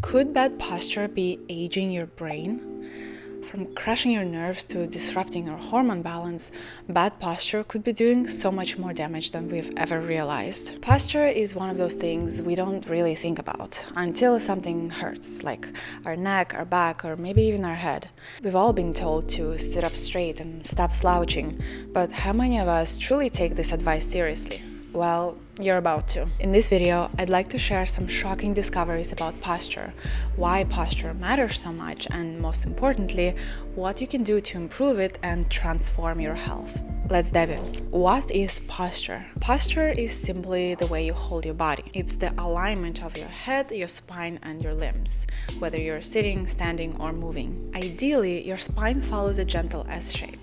Could bad posture be aging your brain? From crushing your nerves to disrupting your hormone balance, bad posture could be doing so much more damage than we've ever realized. Posture is one of those things we don't really think about until something hurts, like our neck, our back, or maybe even our head. We've all been told to sit up straight and stop slouching, but how many of us truly take this advice seriously? Well, you're about to. In this video, I'd like to share some shocking discoveries about posture, why posture matters so much, and most importantly, what you can do to improve it and transform your health. Let's dive in. What is posture? Posture is simply the way you hold your body. It's the alignment of your head, your spine, and your limbs, whether you're sitting, standing, or moving. Ideally, your spine follows a gentle S shape,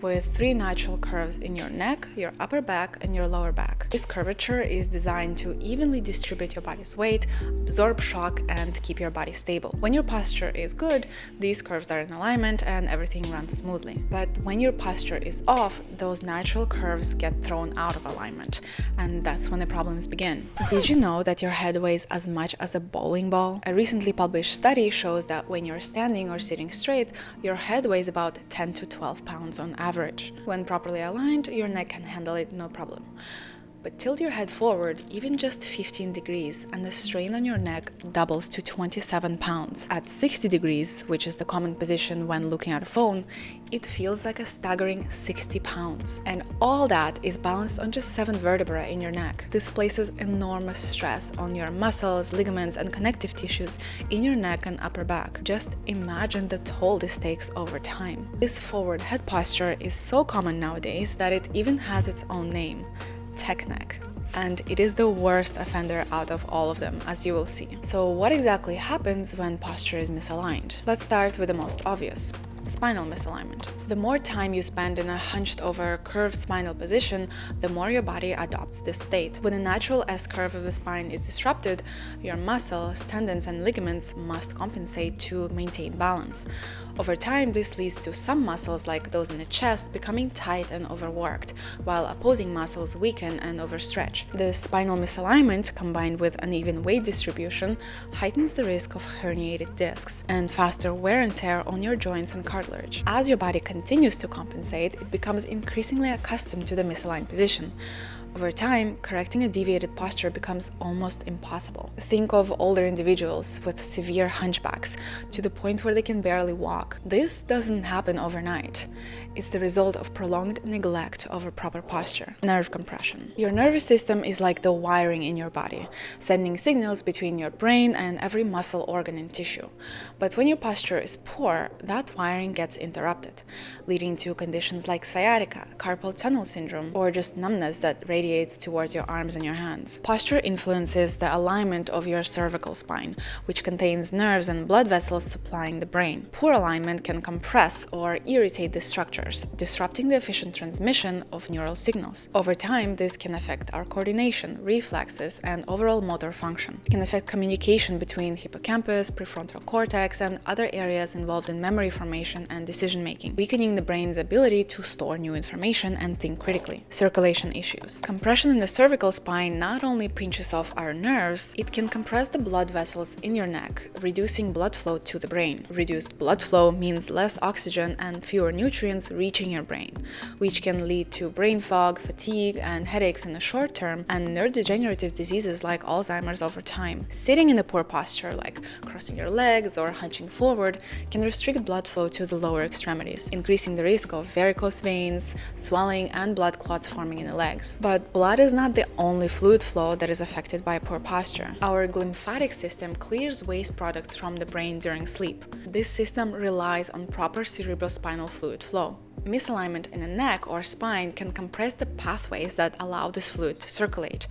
with 3 natural curves in your neck, your upper back, and your lower back. This curvature is designed to evenly distribute your body's weight, absorb shock, and keep your body stable. When your posture is good, these curves are in alignment and everything runs smoothly. But when your posture is off, those natural curves get thrown out of alignment, and that's when the problems begin. Did you know that your head weighs as much as a bowling ball? A recently published study shows that when you're standing or sitting straight, your head weighs about 10 to 12 pounds on average. When properly aligned, your neck can handle it no problem. But tilt your head forward even just 15 degrees and the strain on your neck doubles to 27 pounds. At 60 degrees, which is the common position when looking at a phone, it feels like a staggering 60 pounds. And all that is balanced on just 7 vertebrae in your neck. This places enormous stress on your muscles, ligaments, and connective tissues in your neck and upper back. Just imagine the toll this takes over time. This forward head posture is so common nowadays that it even has its own name: tech neck. And it is the worst offender out of all of them, as you will see. So what exactly happens when posture is misaligned? Let's start with the most obvious: spinal misalignment. The more time you spend in a hunched over curved spinal position, the more your body adopts this state. When the natural S-curve of the spine is disrupted, your muscles, tendons, and ligaments must compensate to maintain balance. Over time, this leads to some muscles, like those in the chest, becoming tight and overworked, while opposing muscles weaken and overstretch. The spinal misalignment, combined with uneven weight distribution, heightens the risk of herniated discs and faster wear and tear on your joints and cartilage. As your body continues to compensate, it becomes increasingly accustomed to the misaligned position. Over time, correcting a deviated posture becomes almost impossible. Think of older individuals with severe hunchbacks to the point where they can barely walk. This doesn't happen overnight. It's the result of prolonged neglect over proper posture. Nerve compression. Your nervous system is like the wiring in your body, sending signals between your brain and every muscle, organ, and tissue. But when your posture is poor, that wiring gets interrupted, leading to conditions like sciatica, carpal tunnel syndrome, or just numbness that radiates towards your arms and your hands. Posture influences the alignment of your cervical spine, which contains nerves and blood vessels supplying the brain. Poor alignment can compress or irritate the structure, disrupting the efficient transmission of neural signals. Over time, this can affect our coordination, reflexes, and overall motor function. It can affect communication between hippocampus, prefrontal cortex, and other areas involved in memory formation and decision-making, weakening the brain's ability to store new information and think critically. Circulation issues. Compression in the cervical spine not only pinches off our nerves, it can compress the blood vessels in your neck, reducing blood flow to the brain. Reduced blood flow means less oxygen and fewer nutrients reaching your brain, which can lead to brain fog, fatigue, and headaches in the short term, and neurodegenerative diseases like Alzheimer's over time. Sitting in a poor posture, like crossing your legs or hunching forward, can restrict blood flow to the lower extremities, increasing the risk of varicose veins, swelling, and blood clots forming in the legs. But blood is not the only fluid flow that is affected by poor posture. Our lymphatic system clears waste products from the brain during sleep. This system relies on proper cerebrospinal fluid flow. Misalignment in the neck or spine can compress the pathways that allow this fluid to circulate,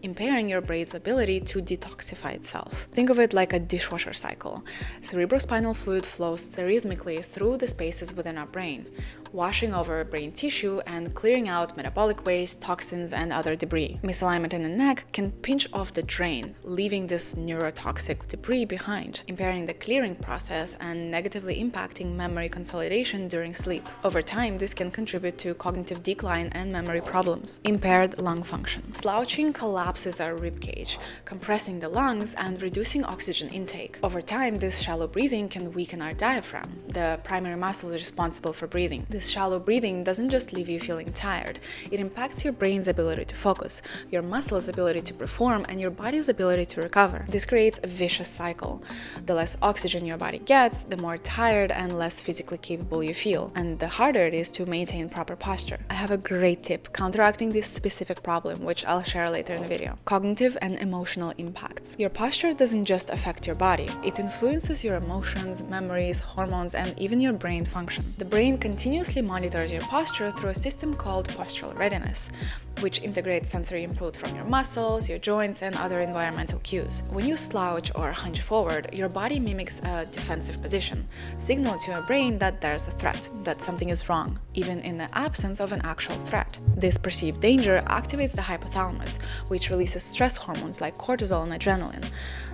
impairing your brain's ability to detoxify itself. Think of it like a dishwasher cycle. Cerebrospinal fluid flows rhythmically through the spaces within our brain, washing over brain tissue and clearing out metabolic waste, toxins, and other debris. Misalignment in the neck can pinch off the drain, leaving this neurotoxic debris behind, impairing the clearing process and negatively impacting memory consolidation during sleep. Over time, this can contribute to cognitive decline and memory problems. Impaired lung function. Slouching collapses collapses our rib cage, compressing the lungs and reducing oxygen intake. Over time, this shallow breathing can weaken our diaphragm, the primary muscle responsible for breathing. This shallow breathing doesn't just leave you feeling tired, it impacts your brain's ability to focus, your muscles' ability to perform, and your body's ability to recover. This creates a vicious cycle. The less oxygen your body gets, the more tired and less physically capable you feel, and the harder it is to maintain proper posture. I have a great tip counteracting this specific problem, which I'll share later in the video. Cognitive and emotional impacts. Your posture doesn't just affect your body, it influences your emotions, memories, hormones, and even your brain function. The brain continuously monitors your posture through a system called postural readiness, which integrates sensory input from your muscles, your joints, and other environmental cues. When you slouch or hunch forward, your body mimics a defensive position, signaling to your brain that there's a threat, that something is wrong, even in the absence of an actual threat. This perceived danger activates the hypothalamus, which releases stress hormones like cortisol and adrenaline.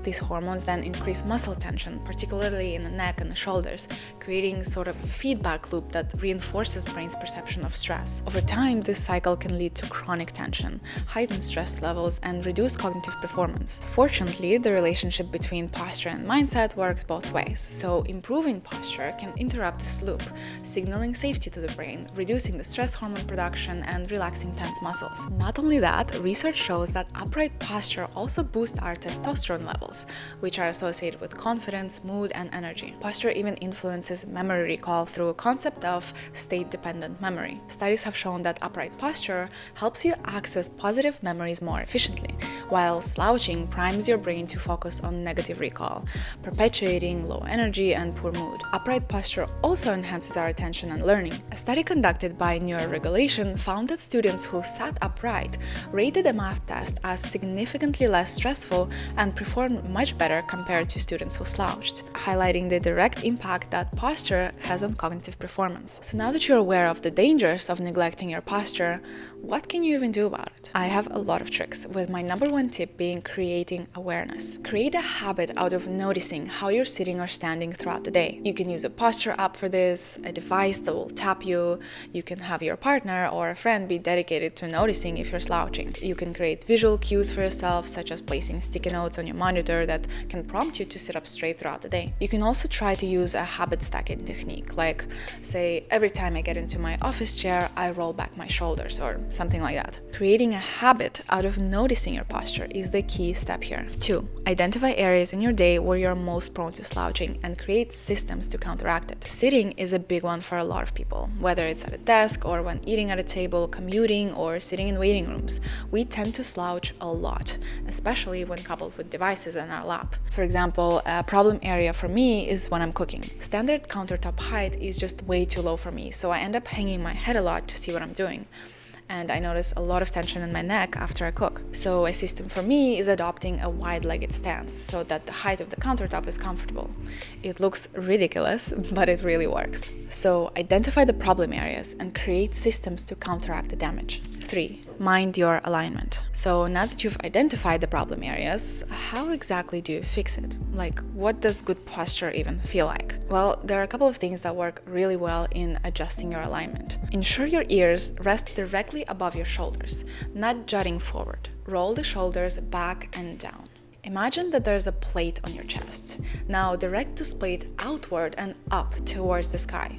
These hormones then increase muscle tension, particularly in the neck and the shoulders, creating sort of a feedback loop that reinforces brain's perception of stress. Over time, this cycle can lead to chronic tension, heightened stress levels, and reduced cognitive performance. Fortunately, the relationship between posture and mindset works both ways, so improving posture can interrupt this loop, signaling safety to the brain, reducing the stress hormone production, and relaxing tense muscles. Not only that, research shows that upright posture also boosts our testosterone levels, which are associated with confidence, mood, and energy. Posture even influences memory recall through a concept of state-dependent memory. Studies have shown that upright posture helps you access positive memories more efficiently, while slouching primes your brain to focus on negative recall, perpetuating low energy and poor mood. Upright posture also enhances our attention and learning. A study conducted by Neuroregulation found that students who sat upright rated a math test as significantly less stressful and performed much better compared to students who slouched, highlighting the direct impact that posture has on cognitive performance. So now that you're aware of the dangers of neglecting your posture, what can you even do about it? I have a lot of tricks, with my number one tip being creating awareness. Create a habit out of noticing how you're sitting or standing throughout the day. You can use a posture app for this, a device that will tap you. You can have your partner or a friend be dedicated to noticing if you're slouching. You can create visual cues for yourself, such as placing sticky notes on your monitor that can prompt you to sit up straight throughout the day. You can also try to use a habit stacking technique, like say every time I get into my office chair, I roll back my shoulders or something like that. Creating a habit out of noticing your posture is the key step here. 2. Identify areas in your day where you're most prone to slouching and create systems to counteract it. Sitting is a big one for a lot of people, whether it's at a desk or when eating at a table, commuting, or sitting in waiting rooms. We tend to slouch a lot, especially when coupled with devices in our lap. For example, a problem area for me is when I'm cooking. Standard countertop height is just way too low for me, so I end up hanging my head a lot to see what I'm doing. And I notice a lot of tension in my neck after I cook. So a system for me is adopting a wide-legged stance so that the height of the countertop is comfortable. It looks ridiculous, but it really works. So identify the problem areas and create systems to counteract the damage. 3. Mind your alignment. So now that you've identified the problem areas, how exactly do you fix it? Like, what does good posture even feel like? Well, there are a couple of things that work really well in adjusting your alignment. Ensure your ears rest directly above your shoulders, not jutting forward. Roll the shoulders back and down. Imagine that there's a plate on your chest. Now direct this plate outward and up towards the sky.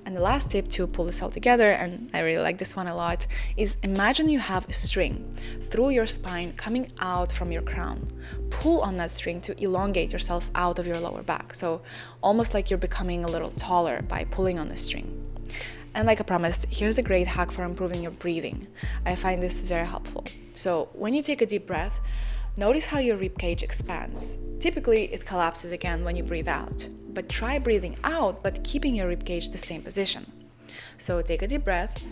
And the last tip to pull this all together, and I really like this one a lot, is imagine you have a string through your spine coming out from your crown. Pull on that string to elongate yourself out of your lower back, so almost like you're becoming a little taller by pulling on the string. And like I promised, here's a great hack for improving your breathing. I find this very helpful. So when you take a deep breath, notice how your ribcage expands. Typically, it collapses again when you breathe out. But try breathing out, but keeping your ribcage the same position. So take a deep breath,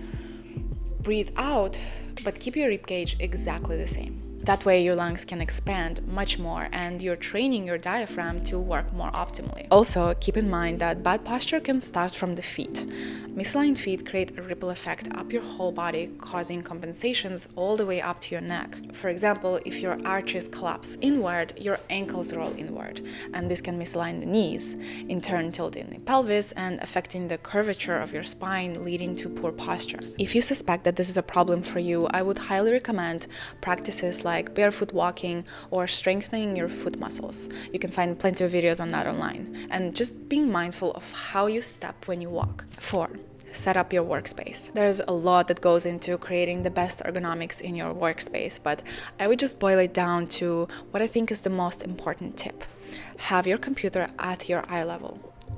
breathe out, but keep your ribcage exactly the same. That way your lungs can expand much more and you're training your diaphragm to work more optimally. Also, keep in mind that bad posture can start from the feet. Misaligned feet create a ripple effect up your whole body, causing compensations all the way up to your neck. For example, if your arches collapse inward, your ankles roll inward, and this can misalign the knees, in turn tilting the pelvis and affecting the curvature of your spine, leading to poor posture. If you suspect that this is a problem for you, I would highly recommend practices like like barefoot walking or strengthening your foot muscles. You can find plenty of videos on that online. And just being mindful of how you step when you walk. 4. Set up your workspace. There's a lot that goes into creating the best ergonomics in your workspace, but I would just boil it down to what I think is the most important tip. Have your computer at your eye level.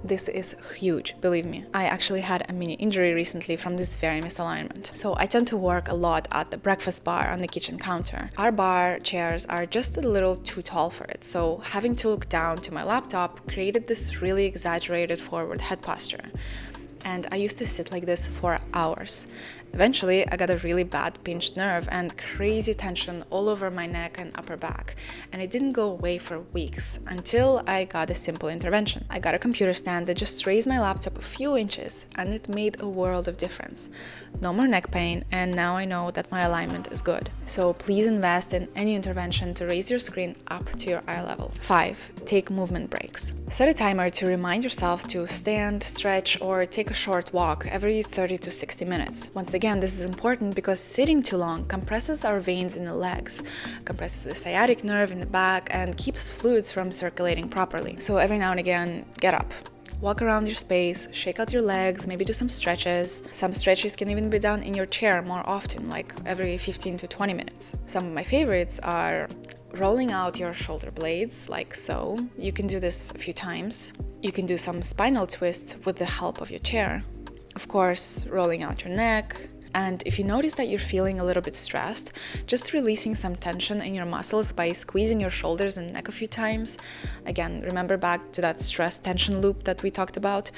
This is huge, believe me. I actually had a mini injury recently from this very misalignment. So I tend to work a lot at the breakfast bar on the kitchen counter. Our bar chairs are just a little too tall for it, so having to look down to my laptop created this really exaggerated forward head posture. And I used to sit like this for hours. Eventually, I got a really bad pinched nerve and crazy tension all over my neck and upper back, and it didn't go away for weeks until I got a simple intervention. I got a computer stand that just raised my laptop a few inches, and it made a world of difference. No more neck pain, and now I know that my alignment is good. So please invest in any intervention to raise your screen up to your eye level. 5. Take movement breaks. Set a timer to remind yourself to stand, stretch, or take a short walk every 30 to 60 minutes. Once again, this is important because sitting too long compresses our veins in the legs, compresses the sciatic nerve in the back, and keeps fluids from circulating properly. So every now and again, get up. Walk around your space, shake out your legs, maybe do some stretches. Some stretches can even be done in your chair more often, like every 15 to 20 minutes. Some of my favorites are rolling out your shoulder blades, like so. You can do this a few times. You can do some spinal twists with the help of your chair. Of course, rolling out your neck. And if you notice that you're feeling a little bit stressed, just releasing some tension in your muscles by squeezing your shoulders and neck a few times. Again, remember back to that stress tension loop that we talked about.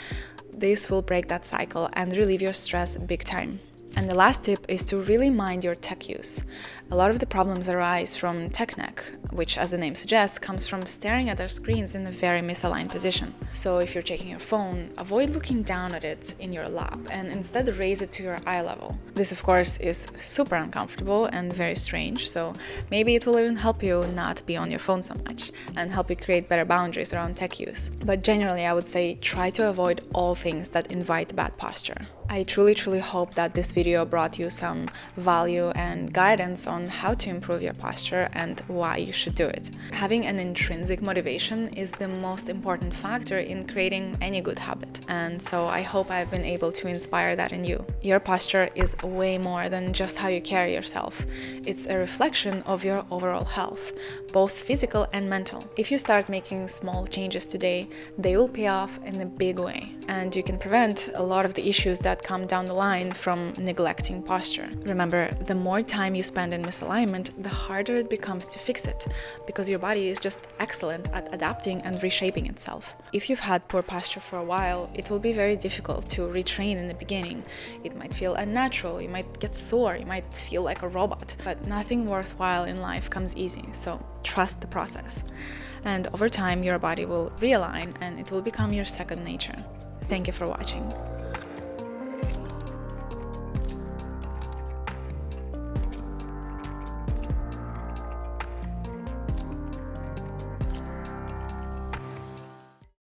This will break that cycle and relieve your stress big time. And the last tip is to really mind your tech use. A lot of the problems arise from tech neck, which, as the name suggests, comes from staring at our screens in a very misaligned position. So if you're checking your phone, avoid looking down at it in your lap and instead raise it to your eye level. This, of course, is super uncomfortable and very strange, so maybe it will even help you not be on your phone so much and help you create better boundaries around tech use. But generally, I would say try to avoid all things that invite bad posture. I truly hope that this video brought you some value and guidance on how to improve your posture and why you should do it. Having an intrinsic motivation is the most important factor in creating any good habit, and so I hope I've been able to inspire that in you. Your posture is way more than just how you carry yourself. It's a reflection of your overall health, both physical and mental. If you start making small changes today, they will pay off in a big way, and you can prevent a lot of the issues that come down the line from neglecting posture. Remember, the more time you spend in misalignment, the harder it becomes to fix it, because your body is just excellent at adapting and reshaping itself. If you've had poor posture for a while, it will be very difficult to retrain in the beginning. It might feel unnatural, you might get sore, you might feel like a robot, but nothing worthwhile in life comes easy, so trust the process. And over time, your body will realign and it will become your second nature. Thank you for watching.